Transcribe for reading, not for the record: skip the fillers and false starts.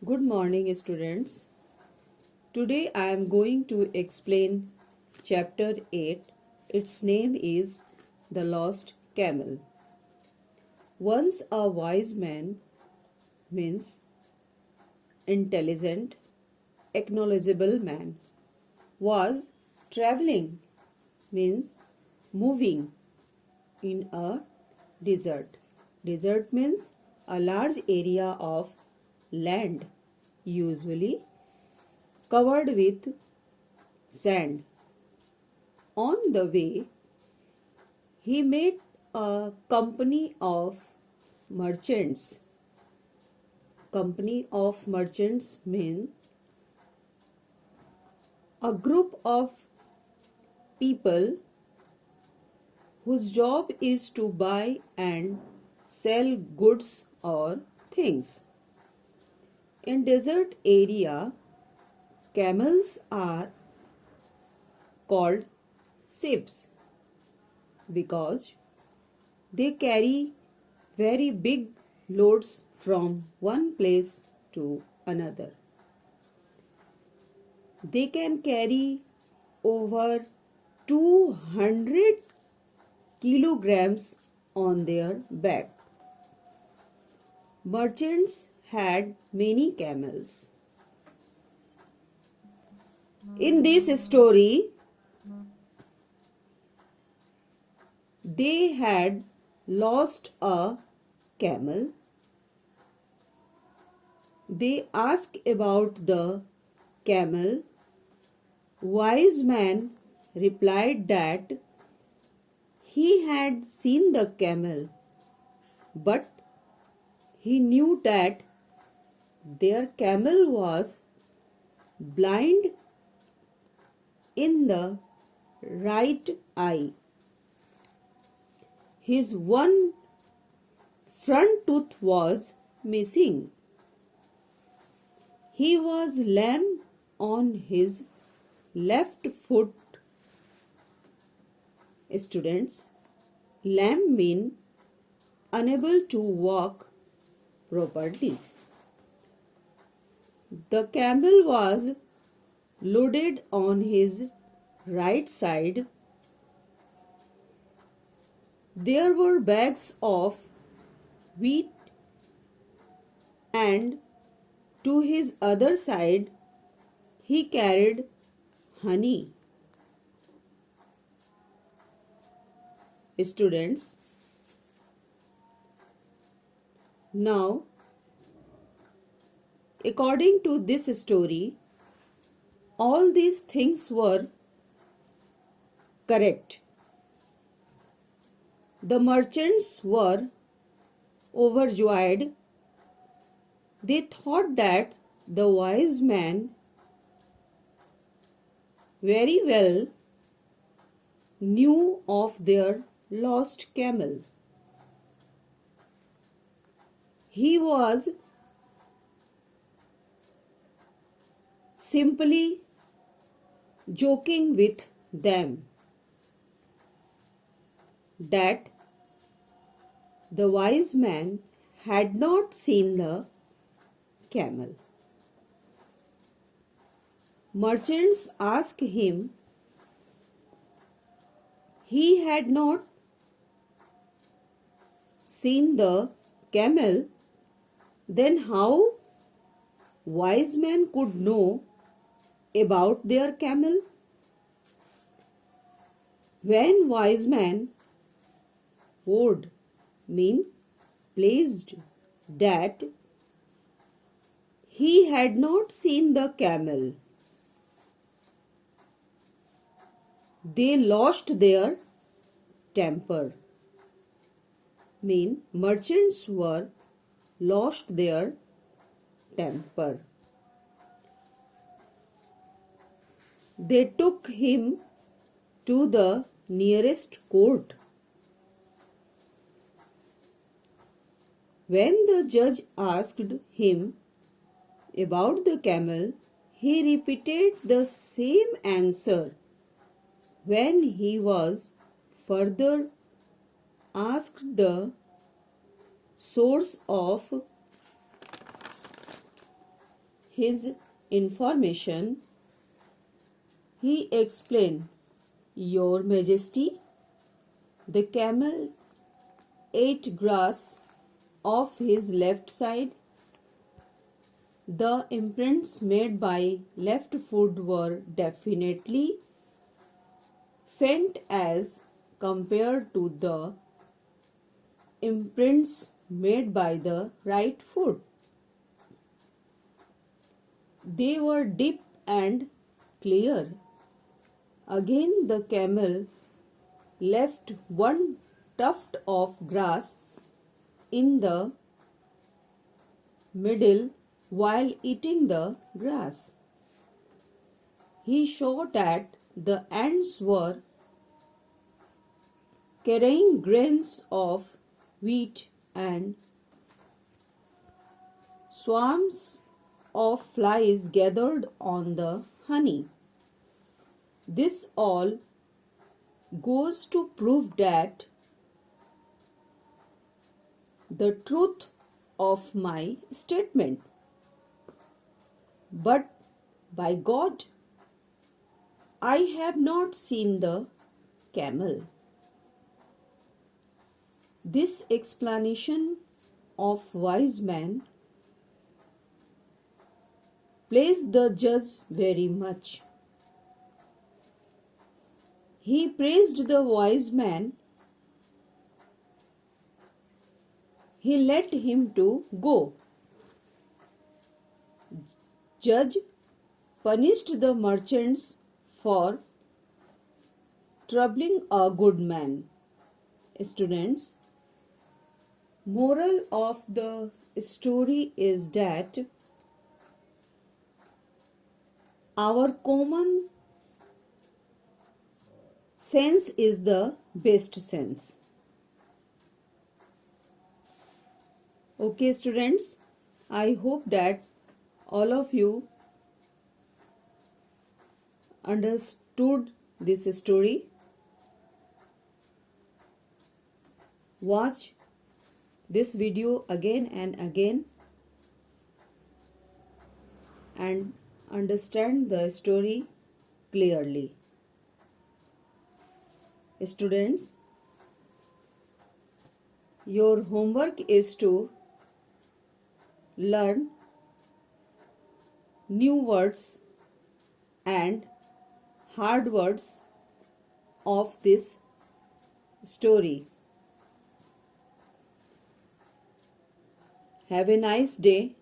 Good morning, students. Today I am going to explain chapter 8. Its name is The Lost Camel. Once a wise man means intelligent, acknowledgeable man was traveling means moving in a desert. Desert means a large area of land, usually covered with sand. On the way, he met a company of merchants. Company of merchants mean a group of people whose job is to buy and sell goods or things. In desert area, camels are called ships because they carry very big loads from one place to another. They can carry over 200 kilograms on their back. Merchants had many camels. In this story, they had lost a camel. They asked about the camel. Wise man replied that he had seen the camel, but he knew that their camel was blind in the right eye. His one front tooth was missing. He was lame on his left foot. Students, lame mean unable to walk properly. The camel was loaded on his right side. There were bags of wheat, and to his other side he carried honey. Students, now according to this story, all these things were correct. The merchants were overjoyed. They thought that the wise man very well knew of their lost camel. He was simply joking with them that the wise man had not seen the camel. Merchants asked him. He had not seen the camel. Then how wise man could know about their camel? When wise man would mean pleased that he had not seen the camel, they lost their temper. Mean merchants were lost their temper. They took him to the nearest court. When the judge asked him about the camel, he repeated the same answer. When he was further asked the source of his information, he explained, "Your Majesty, the camel ate grass off his left side. The imprints made by left foot were definitely faint as compared to the imprints made by the right foot. They were deep and clear." Again the camel left one tuft of grass in the middle while eating the grass. He saw that the ants were carrying grains of wheat and swarms of flies gathered on the honey. This all goes to prove that the truth of my statement. But by God, I have not seen the camel. This explanation of wise man pleased the judge very much. He praised the wise man. He let him to go. Judge punished the merchants for troubling a good man. Students, moral of the story is that our common sense is the best sense. Okay, students, I hope that all of you understood this story. Watch this video again and again and understand the story clearly. Students, your homework is to learn new words and hard words of this story. Have a nice day.